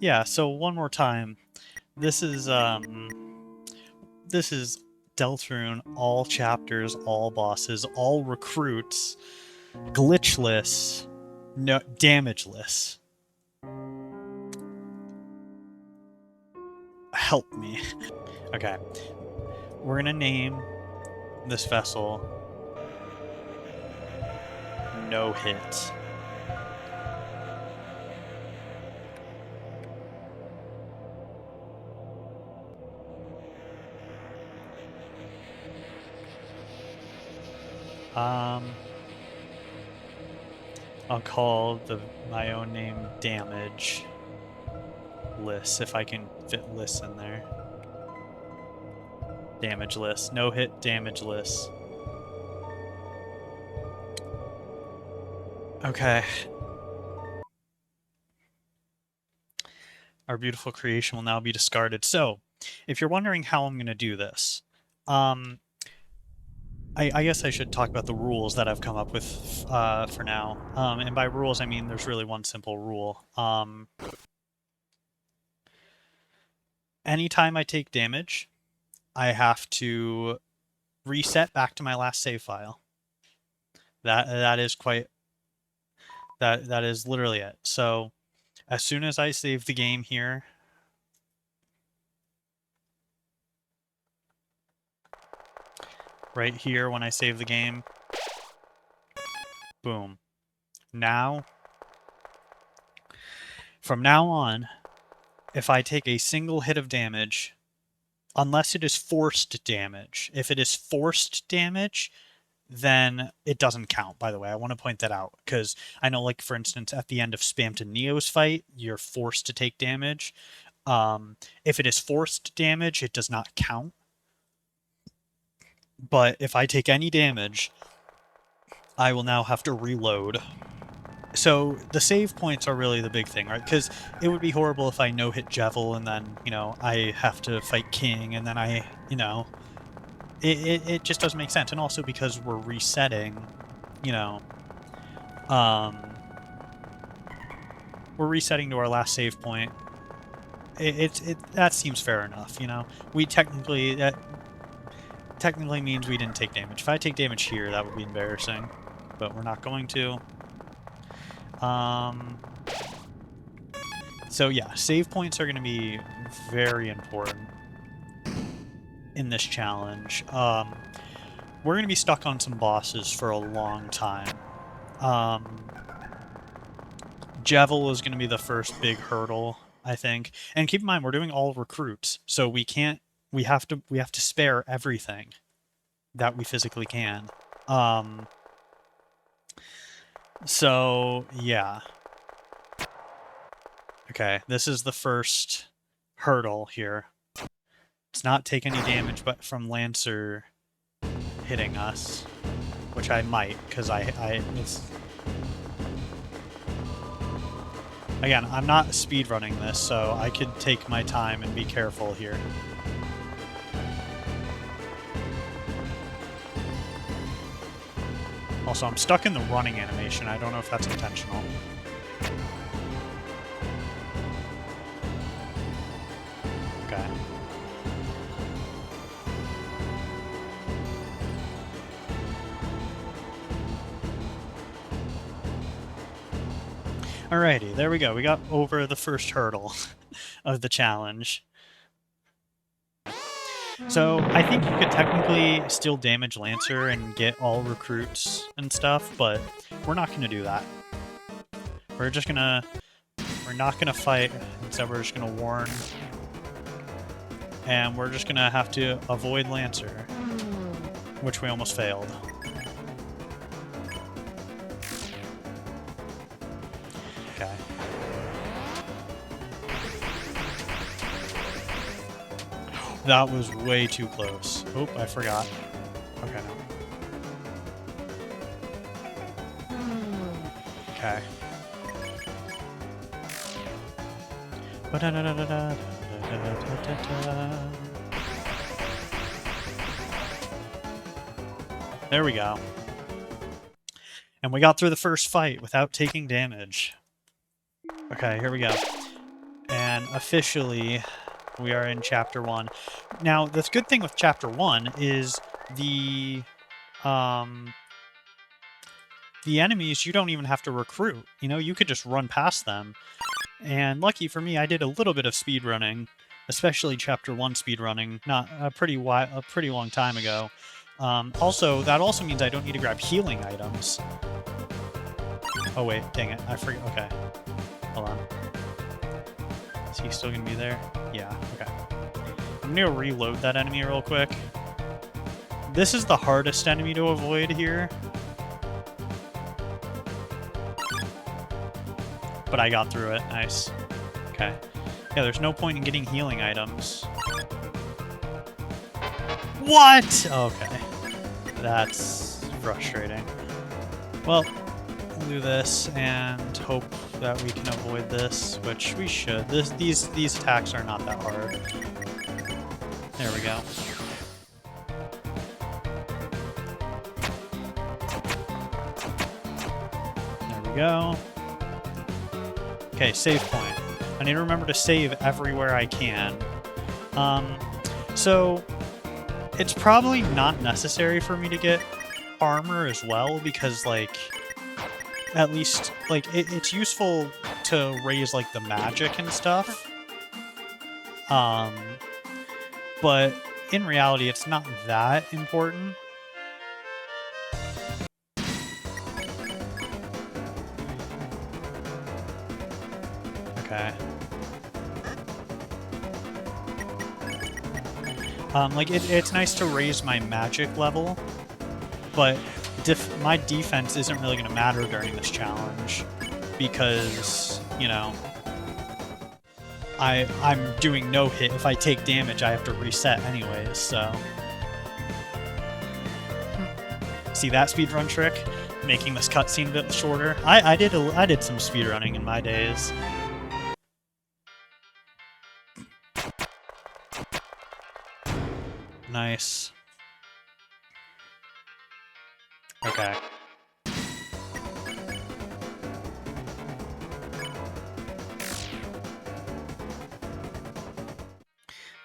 Yeah, so one more time. This is Deltarune, all chapters, all bosses, all recruits, glitchless, no damageless. Help me. Okay. We're gonna name this vessel No Hit. I'll call my own name Damage List, if I can fit lists in there. Damage list. No hit damage list. Okay. Our beautiful creation will now be discarded. So, if you're wondering how I'm going to do this, I guess I should talk about the rules that I've come up with for now. And by rules, I mean there's really one simple rule. Anytime I take damage, I have to reset back to my last save file. That is quite that is literally it. So as soon as I save the game here, right here when I save the game, boom. Now, from now on, if I take a single hit of damage, unless it is forced damage, if it is forced damage, then it doesn't count, by the way. I want to point that out, because I know, like, for instance, at the end of Spam to Neo's fight, you're forced to take damage. If it is forced damage, it does not count. But if I take any damage, I will now have to reload. So the save points are really the big thing, right? Because it would be horrible if I no-hit Jevil and then, I have to fight King and then it just doesn't make sense. And also because we're resetting, we're resetting to our last save point. That seems fair enough, We that technically means we didn't take damage. If I take damage here, that would be embarrassing, but we're not going to. So yeah, save points are going to be very important in this challenge. We're going to be stuck on some bosses for a long time. Jevil is going to be the first big hurdle, I think. And keep in mind, we're doing all recruits, so we have to spare everything that we physically can. So yeah. Okay, this is the first hurdle here. It's not take any damage but from Lancer hitting us, which I might, because again, I'm not speedrunning this, so I could take my time and be careful here. Also, I'm stuck in the running animation. I don't know if that's intentional. Okay. Alrighty, there we go. We got over the first hurdle of the challenge. So I think you could technically still damage Lancer and get all recruits and stuff, but we're not going to do that. We're not going to fight, instead we're just going to warn. And we're just going to have to avoid Lancer, which we almost failed. Okay. That was way too close. Oop, I forgot. Okay, no. Okay. There we go. And we got through the first fight without taking damage. Okay, here we go. And officially, we are in Chapter 1. Now, the good thing with Chapter 1 is the enemies you don't even have to recruit. You know, you could just run past them. And lucky for me, I did a little bit of speedrunning, especially Chapter 1 speedrunning, not a pretty long time ago. Also, that also means I don't need to grab healing items. Oh wait, dang it, I forgot. Okay, hold on. Is he still gonna be there? Yeah, okay. I'm gonna reload that enemy real quick. This is the hardest enemy to avoid here. But I got through it. Nice. Okay. Yeah, there's no point in getting healing items. What? Okay. That's frustrating. Well, we'll do this and hope that we can avoid this, which we should. These attacks are not that hard. There we go. There we go. Okay, save point. I need to remember to save everywhere I can. So it's probably not necessary for me to get armor as well, because, like, at least, like, it's useful to raise, like, the magic and stuff. But in reality, it's not that important. Okay. Like, it's nice to raise my magic level, but my defense isn't really going to matter during this challenge, because, you know, I'm doing no hit. If I take damage, I have to reset anyways, so... See that speedrun trick? Making this cutscene a bit shorter? I did some speedrunning in my days. Nice. Okay.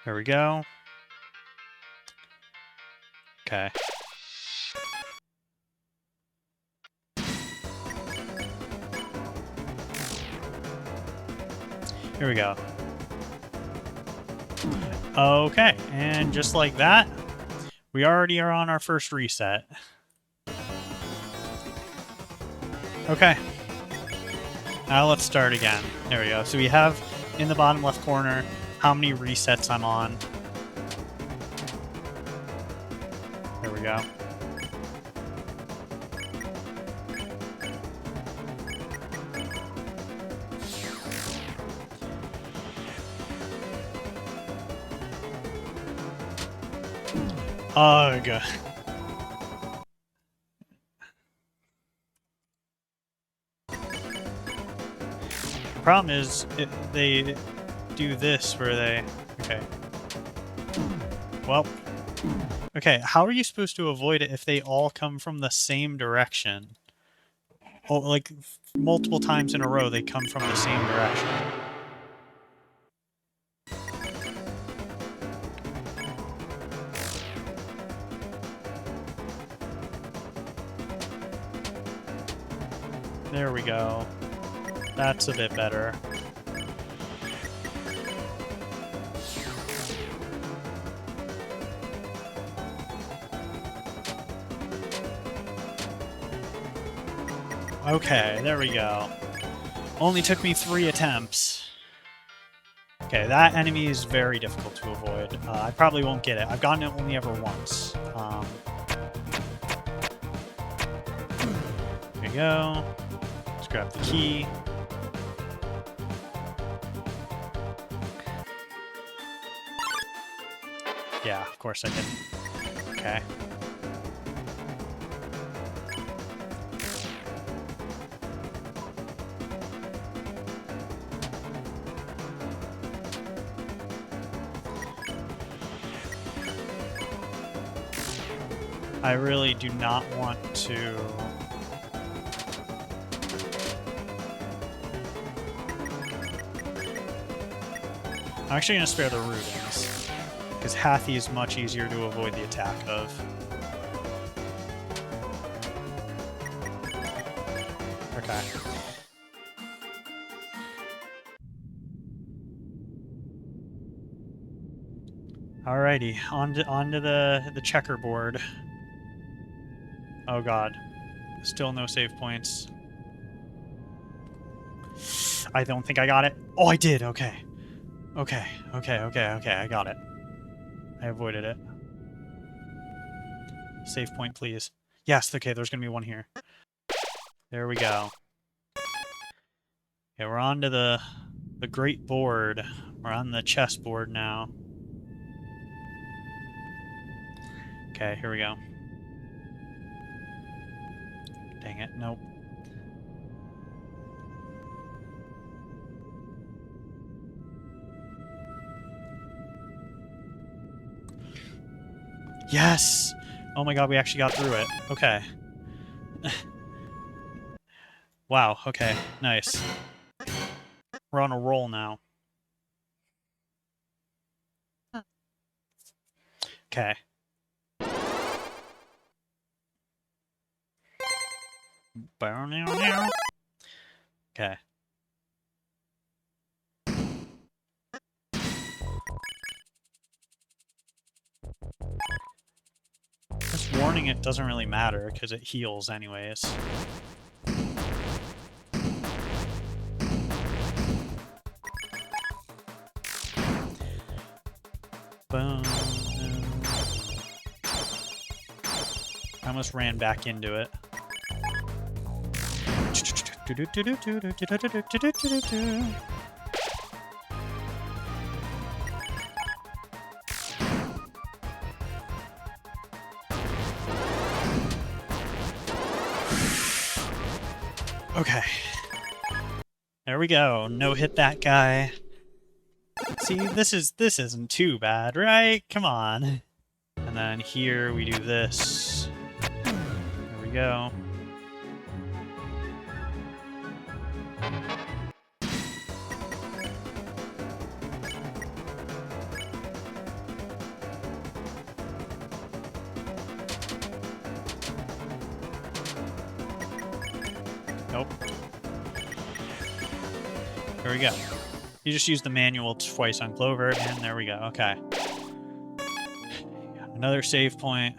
There we go. Okay. Here we go. Okay, and just like that, we already are on our first reset. Okay. Now let's start again. There we go. So we have in the bottom left corner how many resets I'm on. There we go. Ugh. The problem is, they do this where they... Okay. Well. Okay, how are you supposed to avoid it if they all come from the same direction? Oh, like, multiple times in a row they come from the same direction. There we go. That's a bit better. Okay, there we go. Only took me 3 attempts. Okay, that enemy is very difficult to avoid. I probably won't get it. I've gotten it only ever once. There you go. Let's grab the key. Yeah, of course I didn't. Okay. I really do not want to... I'm actually going to spare the Rubens, because Hathy is much easier to avoid the attack of. Okay. Alrighty, onto the checkerboard. Oh god. Still no save points. I don't think I got it. Oh, I did! Okay. Okay, I got it. I avoided it. Save point, please. Yes, okay, there's gonna be one here. There we go. Okay, we're on to the great board. We're on the chessboard now. Okay, here we go. Dang it, nope. Yes! Oh my god, we actually got through it. Okay. Wow, okay, nice. We're on a roll now. Okay. Okay. Just warning it doesn't really matter, because it heals anyways. Boom. I almost ran back into it. Okay. There we go. No hit that guy. See, this isn't too bad, right? Come on. And then here we do this. There we go. Nope. There we go. You just use the manual twice on Clover, and there we go. Okay. Another save point.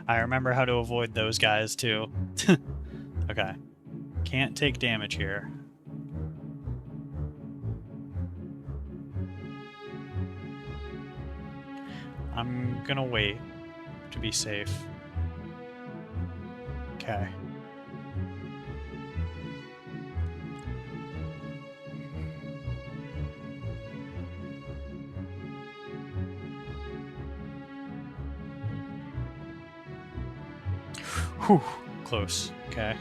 I remember how to avoid those guys, too. Okay. Can't take damage here. I'm gonna wait to be safe. Okay. Whew. Close. Okay.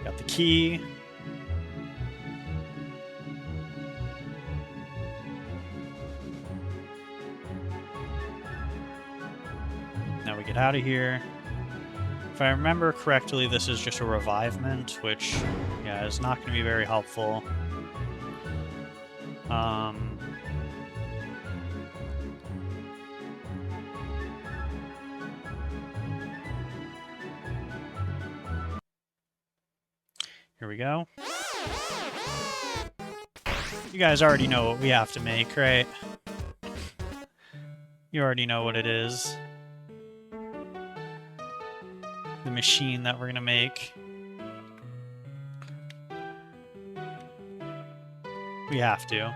Got the key. Now we get out of here. If I remember correctly, this is just a revivement, which, yeah, is not going to be very helpful. Here we go. You guys already know what we have to make, right? You already know what it is. The machine that we're gonna make. We have to.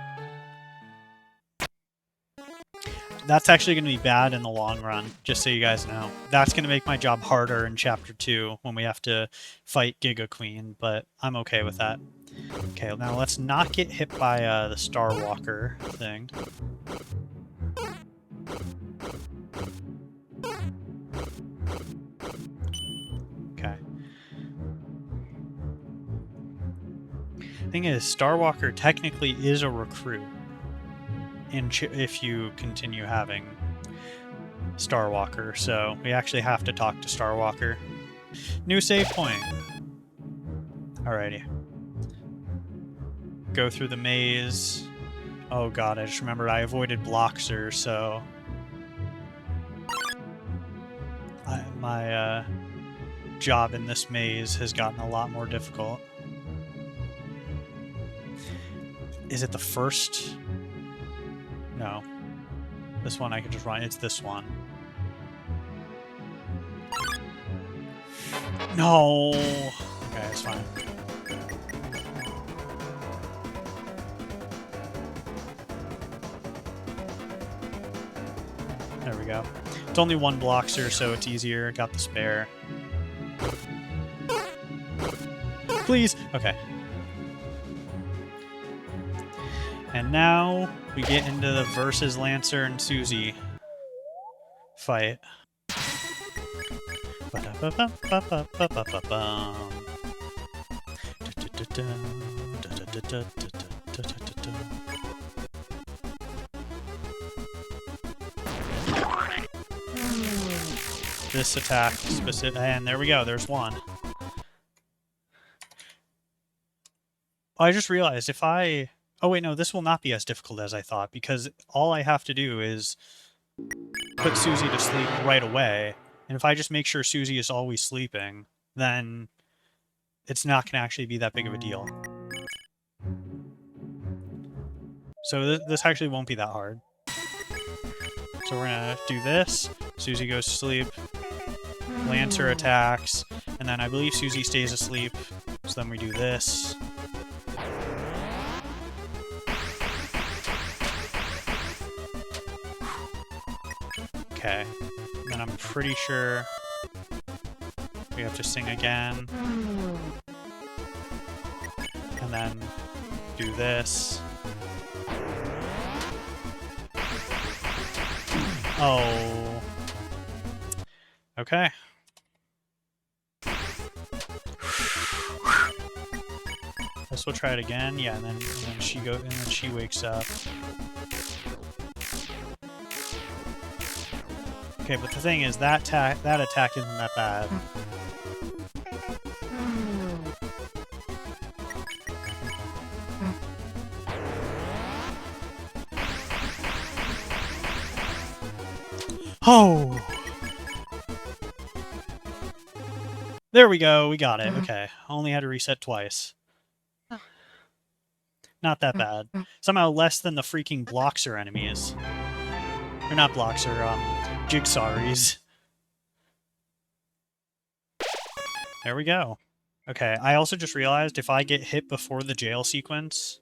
That's actually going to be bad in the long run, just so you guys know. That's going to make my job harder in Chapter 2 when we have to fight Giga Queen, but I'm okay with that. Okay, now let's not get hit by the Star Walker thing. Okay. Thing is, Star Walker technically is a recruit. If you continue having Star Walker, so we actually have to talk to Star Walker. New save point. Alrighty. Go through the maze. Oh god, I just remembered I avoided Bloxer, so... my job in this maze has gotten a lot more difficult. Is it the first? No. This one I can just run. It's this one. No! Okay, it's fine. There we go. It's only one Bloxer, so it's easier. Got the spare. Please! Okay. And now we get into the versus Lancer and Susie fight. This attack specific, and there we go. There's one. I just realized if I... Oh wait, no, this will not be as difficult as I thought, because all I have to do is put Susie to sleep right away, and if I just make sure Susie is always sleeping, then it's not going to actually be that big of a deal. So this actually won't be that hard. So we're going to do this, Susie goes to sleep, Lancer attacks, and then I believe Susie stays asleep, so then we do this. Okay, then I'm pretty sure we have to sing again. And then do this. Oh. Okay. Guess we'll try it again. Yeah, and then she wakes up. Okay, but the thing is, that attack isn't that bad. Oh! There we go, we got it. Okay, only had to reset twice. Not that bad. Somehow less than the freaking Bloxer enemies. Or not Bloxer, Jigsawries. There we go. Okay, I also just realized if I get hit before the jail sequence,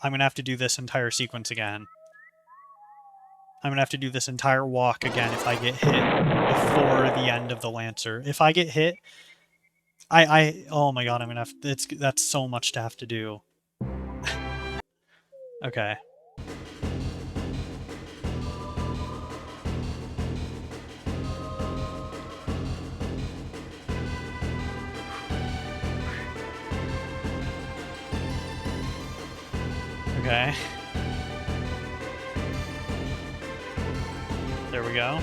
I'm gonna have to do this entire sequence again. I'm gonna have to do this entire walk again if I get hit before the end of the Lancer. If I get hit, oh my god, I'm gonna have, that's so much to have to do. Okay. Okay. There we go.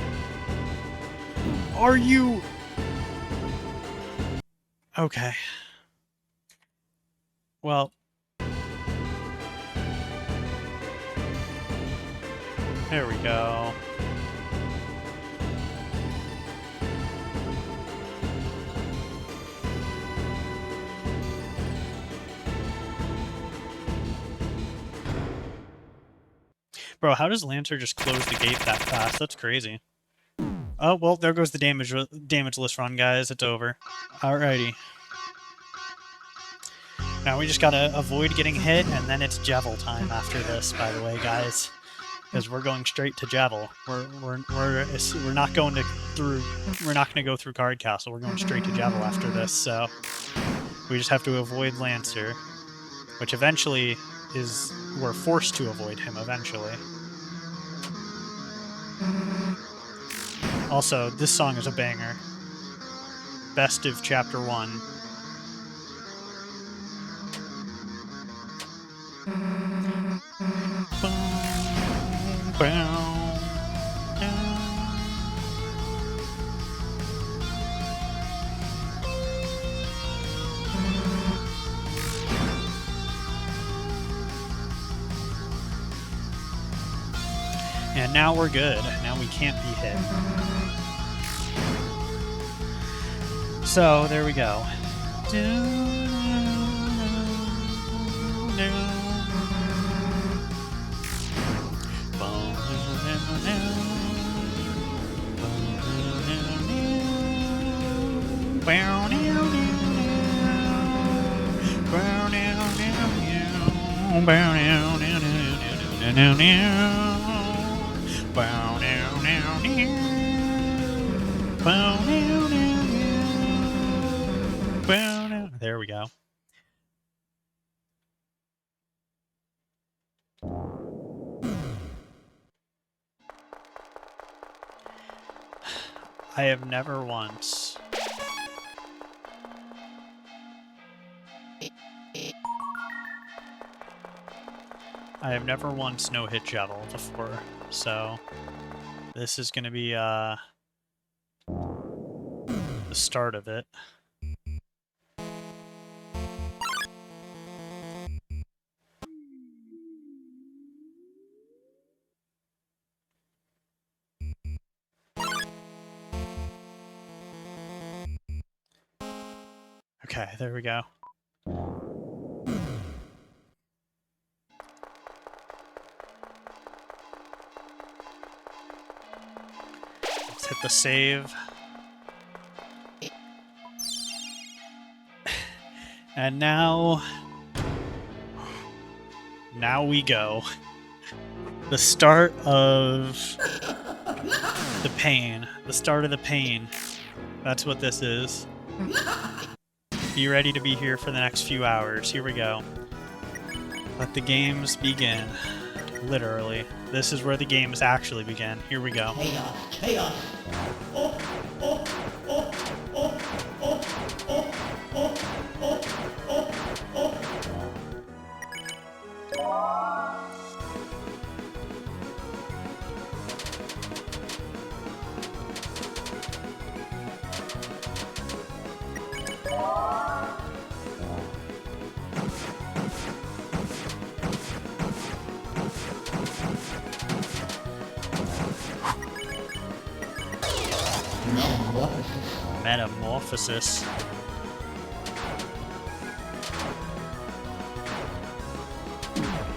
Are you... Okay. Well... There we go. Bro, how does Lancer just close the gate that fast? That's crazy. Oh, well, there goes the damage list run, guys. It's over. Alrighty. Now we just gotta avoid getting hit, and then it's Javel time after this, by the way, guys. Because we're going straight to Javel. We're not going we're not gonna go through Card Castle. We're going straight to Javel after this, so we just have to avoid Lancer, which eventually we're forced to avoid him eventually. Also, this song is a banger. Best of Chapter 1. now we're good. Now we can't be hit. So, there we go. There we go. I have never once no-hit Jevil before, so this is going to be the start of it. Okay, there we go. Let's hit the save. And now we go. The start of the pain. The start of the pain. That's what this is. Be ready to be here for the next few hours. Here we go. Let the games begin. Literally. This is where the games actually begin. Here we go. Chaos, chaos. Oh, oh, oh, oh, oh, oh, oh, oh, oh, oh. Metamorphosis.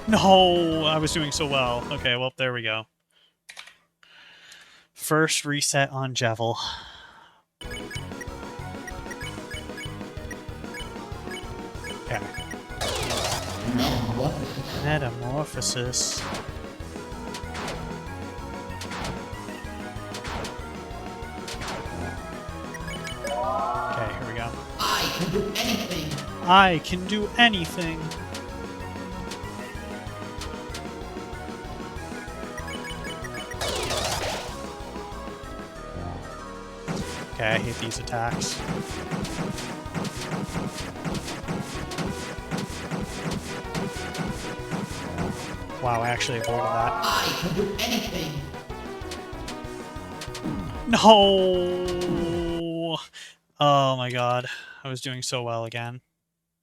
No, I was doing so well. Okay, well, there we go. First reset on Jevil. Okay. Metamorphosis. Okay, here we go. I can do anything. I can do anything. Okay, I hate these attacks. Wow, I actually avoided that. I can do anything. No! Oh my god. I was doing so well again.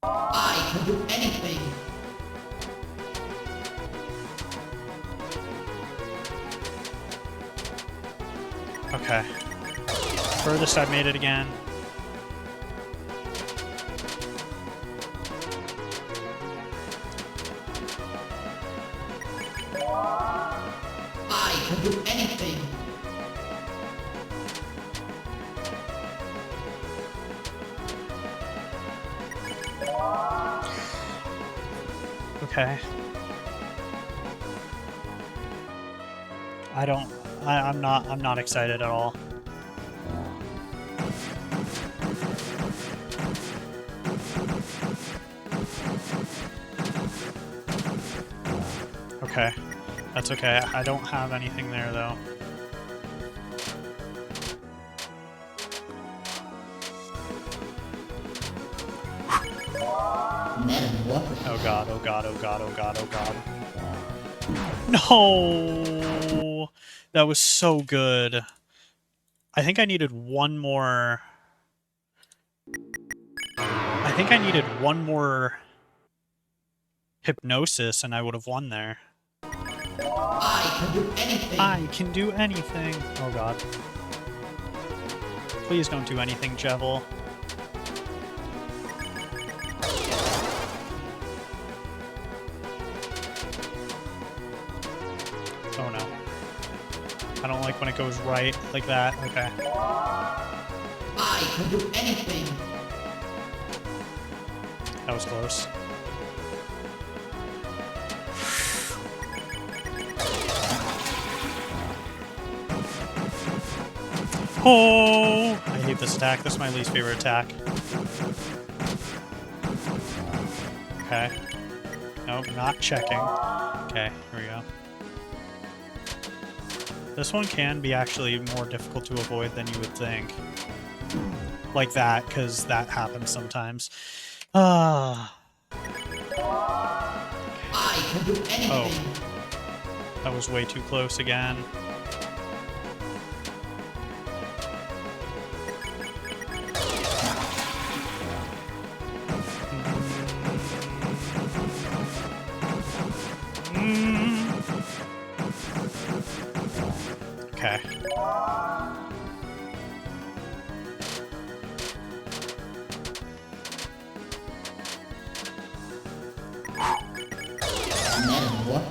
I can do anything. Okay. Furthest I've made it again. I can do anything. Okay. I'm not excited at all. Okay. That's okay. I don't have anything there though. Oh god, oh god, oh god, oh god, oh god. No! That was so good. I think I needed one more... I think I needed one more hypnosis and I would have won there. I I can do anything. I can do anything. Oh god. Please don't do anything, Jevil. Oh no. I don't like when it goes right like that. Okay. I can do anything. That was close. Oh! I hate this attack. This is my least favorite attack. Okay. Nope, not checking. Okay, here we go. This one can be actually more difficult to avoid than you would think. Like that, because that happens sometimes. Ah. I can do anything. Oh. That was way too close again. Okay.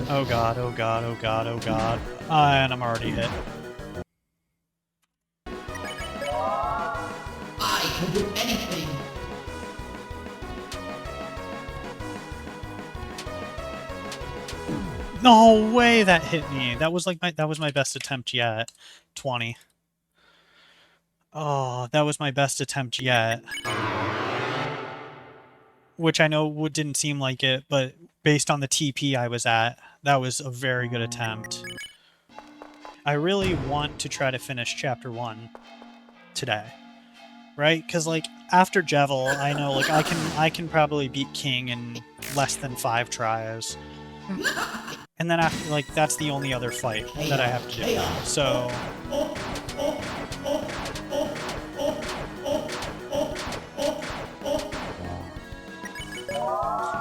Oh god, oh god, oh god, oh god. And I'm already hit. I can do anything. No way that hit me. That was like my best attempt yet. 20. Oh, that was my best attempt yet. Which I know didn't seem like it, but based on the TP I was at, that was a very good attempt. I really want to try to finish Chapter 1 today. Right? Because, like, after Jevil, I know, like, I can probably beat King in less than 5 tries. And then after, like, that's the only other fight that I have to do. So...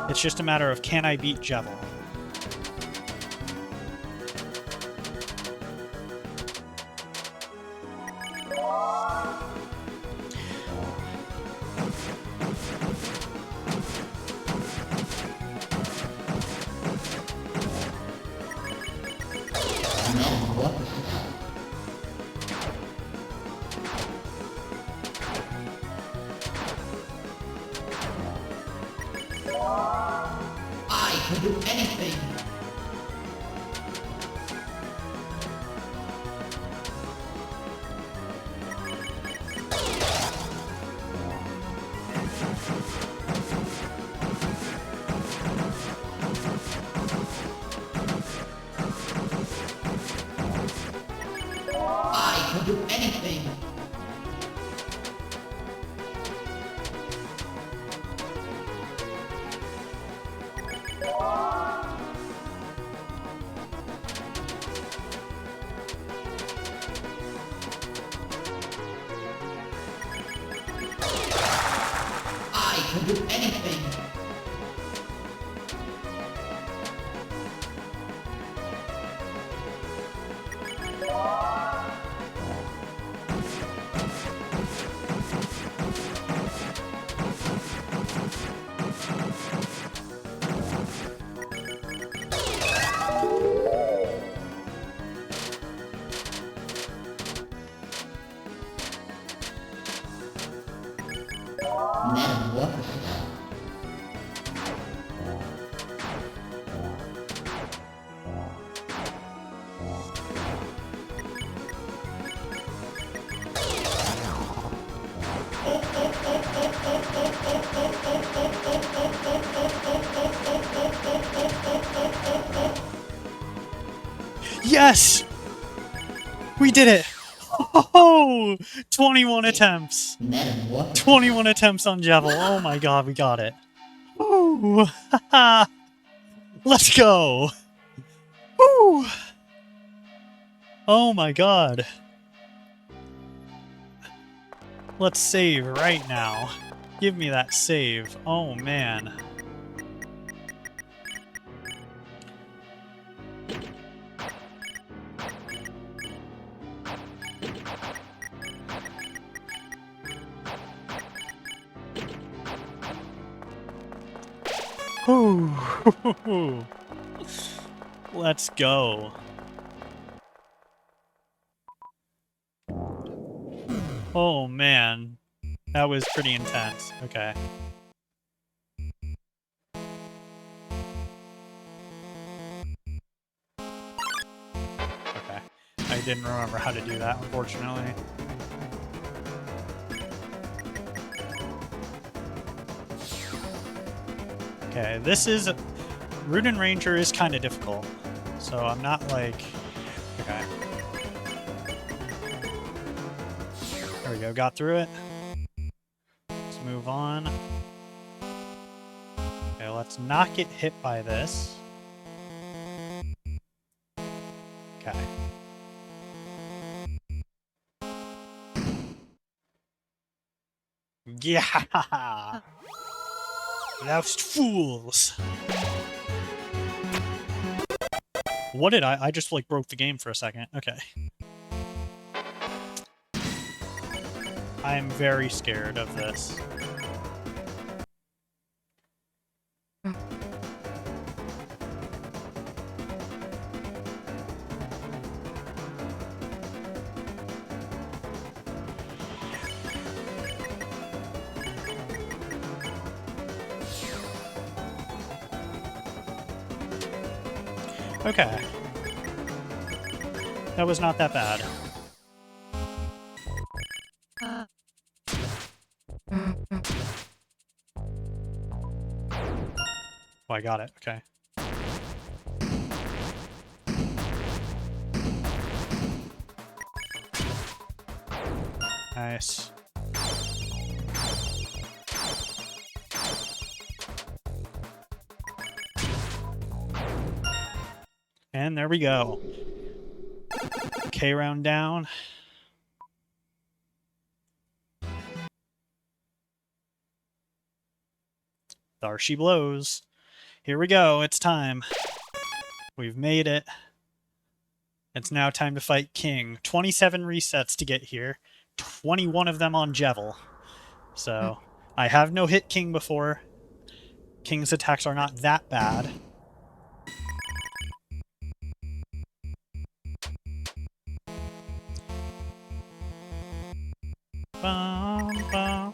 It's just a matter of, can I beat Jevil? I can do anything. I can do anything. I can do anything. Metamorphosis. Yes! We did it! Oh! 21 attempts! Metamorphosis. 21 attempts on Jevil. Oh my god, we got it. Woo! Haha! Let's go! Woo! Oh my god. Let's save right now. Give me that save. Oh man. Whew. Let's go. Oh man, that was pretty intense. Okay. Okay. I didn't remember how to do that, unfortunately. Okay, this is... Rudin Ranger is kind of difficult, so I'm not like... Okay. There we go, got through it. Let's move on. Okay, let's not get hit by this. Okay. Yeah! Loused fools! What did I just, like, broke the game for a second. Okay. I am very scared of this. Okay. That was not that bad. Oh, I got it. Okay. Nice. And there we go. K round down. There she blows. Here we go. It's time. We've made it. It's now time to fight King. 27 resets to get here. 21 of them on Jevil. So, I have no hit King before. King's attacks are not that bad. Bum, bum.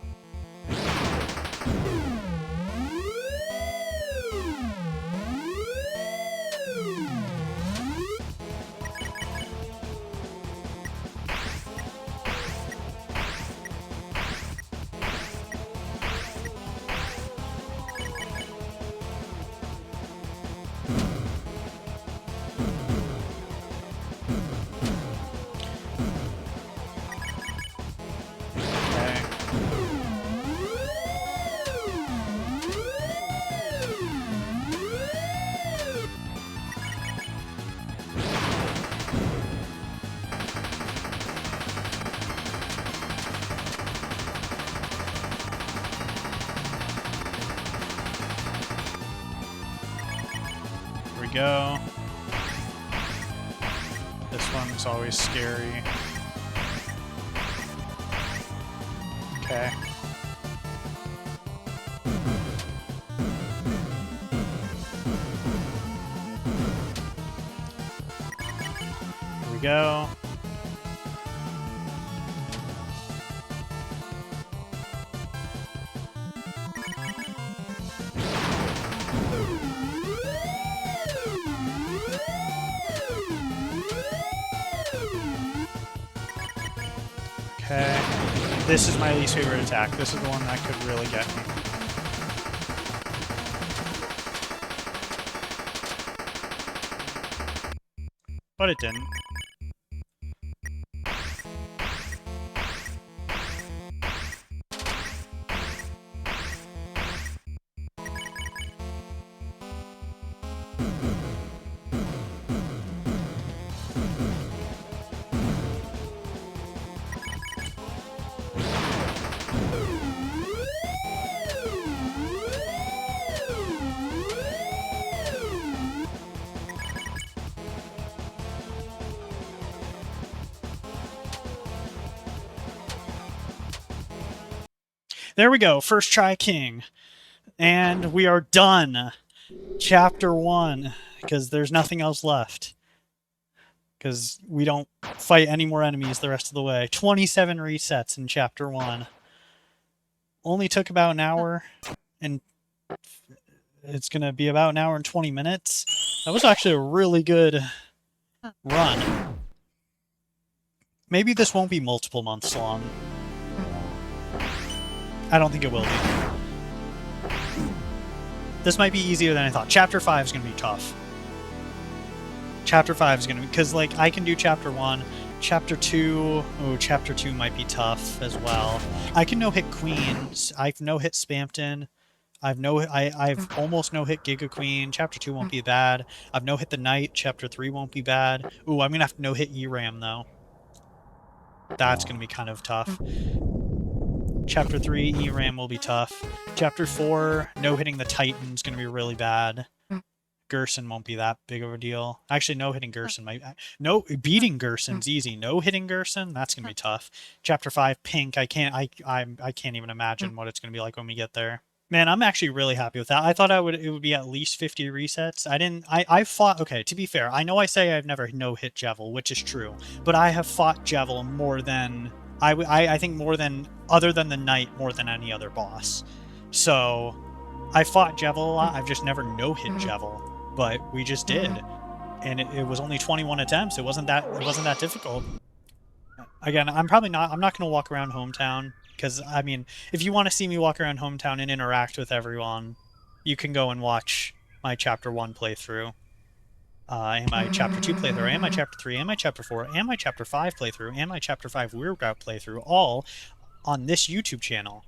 Go. This one's always scary. Okay. Here we go. Okay. This is my least favorite attack. This is the one that could really get me. But it didn't. There we go. First try King. And we are done. Chapter 1, because there's nothing else left. Because we don't fight any more enemies the rest of the way. 27 resets in Chapter 1. Only took about an hour, and it's going to be about an hour and 20 minutes. That was actually a really good run. Maybe this won't be multiple months long. I don't think it will be. This might be easier than I thought. Chapter 5 is going to be tough. Chapter 5 is going to be... Because, like, I can do Chapter 1. Chapter 2... Oh, Chapter 2 might be tough as well. I can no-hit Queens. I've no-hit Spampton. I've almost no-hit Giga Queen. Chapter 2 won't be bad. I've no-hit the Knight. Chapter 3 won't be bad. Ooh, I'm going to have to no-hit ERAM, though. That's going to be kind of tough. Chapter 3, ERAM will be tough. Chapter 4, no-hitting the Titan is going to be really bad. Gerson won't be that big of a deal. Actually, no-hitting Gerson might... No, beating Gerson's easy. No-hitting Gerson, that's going to be tough. Chapter 5, Pink, I can't even imagine what it's going to be like when we get there. Man, I'm actually really happy with that. I thought it would be at least 50 resets. I've fought... Okay, to be fair, I know I say I've never no-hit Jevil, which is true. But I have fought Jevil more than... I think more than... Other than the Knight, more than any other boss. So, I fought Jevil a lot. I've just never no-hit Jevil. But we just did. And it was only 21 attempts. It wasn't that difficult. Again, I'm not going to walk around Hometown. Because, I mean, if you want to see me walk around Hometown and interact with everyone, you can go and watch my Chapter 1 playthrough, and my Chapter 2 playthrough, and my Chapter 3, and my Chapter 4, and my Chapter 5 playthrough, and my Chapter 5 Weird Route playthrough, all on this YouTube channel.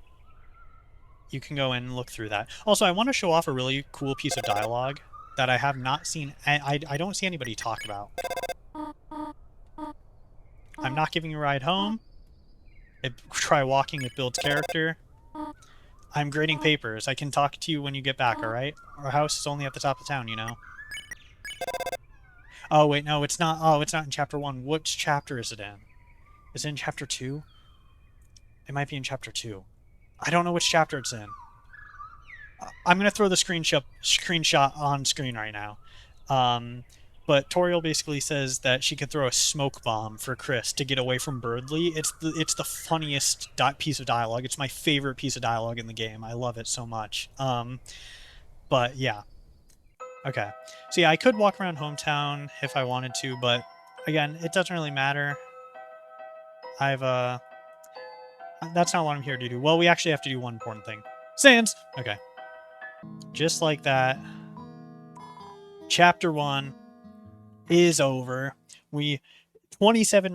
You can go and look through that. Also, I want to show off a really cool piece of dialogue that I have not seen... I don't see anybody talk about. I'm not giving you a ride home. Try walking, it builds character. I'm grading papers. I can talk to you when you get back, alright? Our house is only at the top of town, you know. Oh, wait, no, it's not. Oh, it's not in Chapter 1. Which chapter is it in? Is it in Chapter 2? It might be in Chapter 2. I don't know which chapter it's in. I'm going to throw the screenshot on screen right now. But Toriel basically says that she can throw a smoke bomb for Chris to get away from Birdly. It's the funniest piece of dialogue. It's my favorite piece of dialogue in the game. I love it so much. But yeah. Okay. So yeah, I could walk around Hometown if I wanted to, but again, it doesn't really matter. That's not what I'm here to do. Well, we actually have to do one important thing. Sands! Okay. Just like that. Chapter 1 is over. 27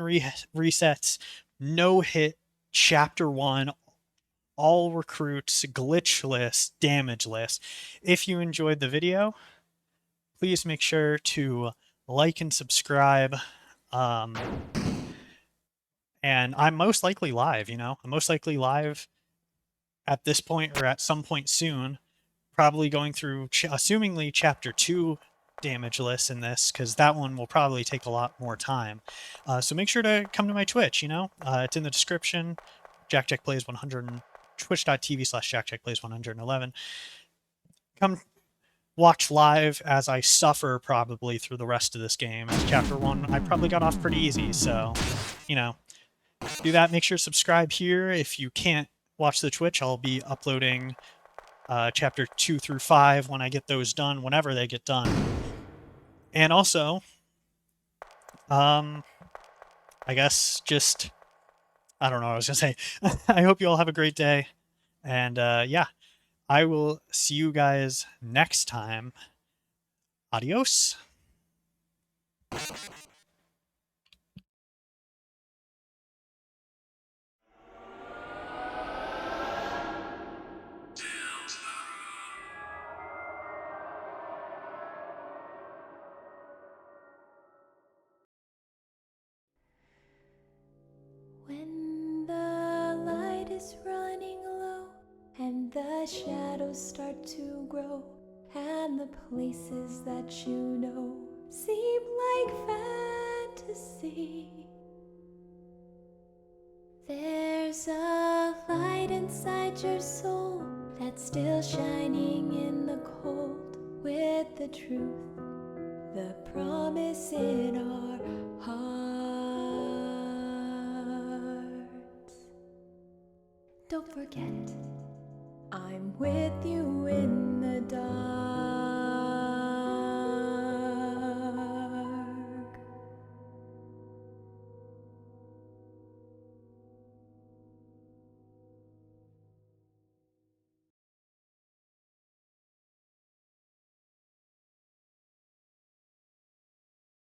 resets, no hit, Chapter 1, all recruits, glitchless, damageless. If you enjoyed the video, please make sure to like and subscribe. And I'm most likely live, you know? I'm most likely live at this point or at some point soon. Probably going through, assumingly, Chapter 2 damageless in this, because that one will probably take a lot more time. So make sure to come to my Twitch, you know? It's in the description. JackJackPlays100, twitch.tv/JackJackPlays111. Come watch live as I suffer probably through the rest of this game. As Chapter 1, I probably got off pretty easy, so, you know, do that. Make sure to subscribe here. If you can't watch the Twitch, I'll be uploading Chapter 2 through 5 when I get those done, whenever they get done. And also, I guess just, I don't know what I was going to say. I hope you all have a great day. And yeah, I will see you guys next time. Adios. When the light is running low and the shadows start to grow and the places that you know seem like fantasy, there's a light inside your soul that's still shining in the cold. with the truth, the promise in our hearts. Don't forget, I'm with you in the dark.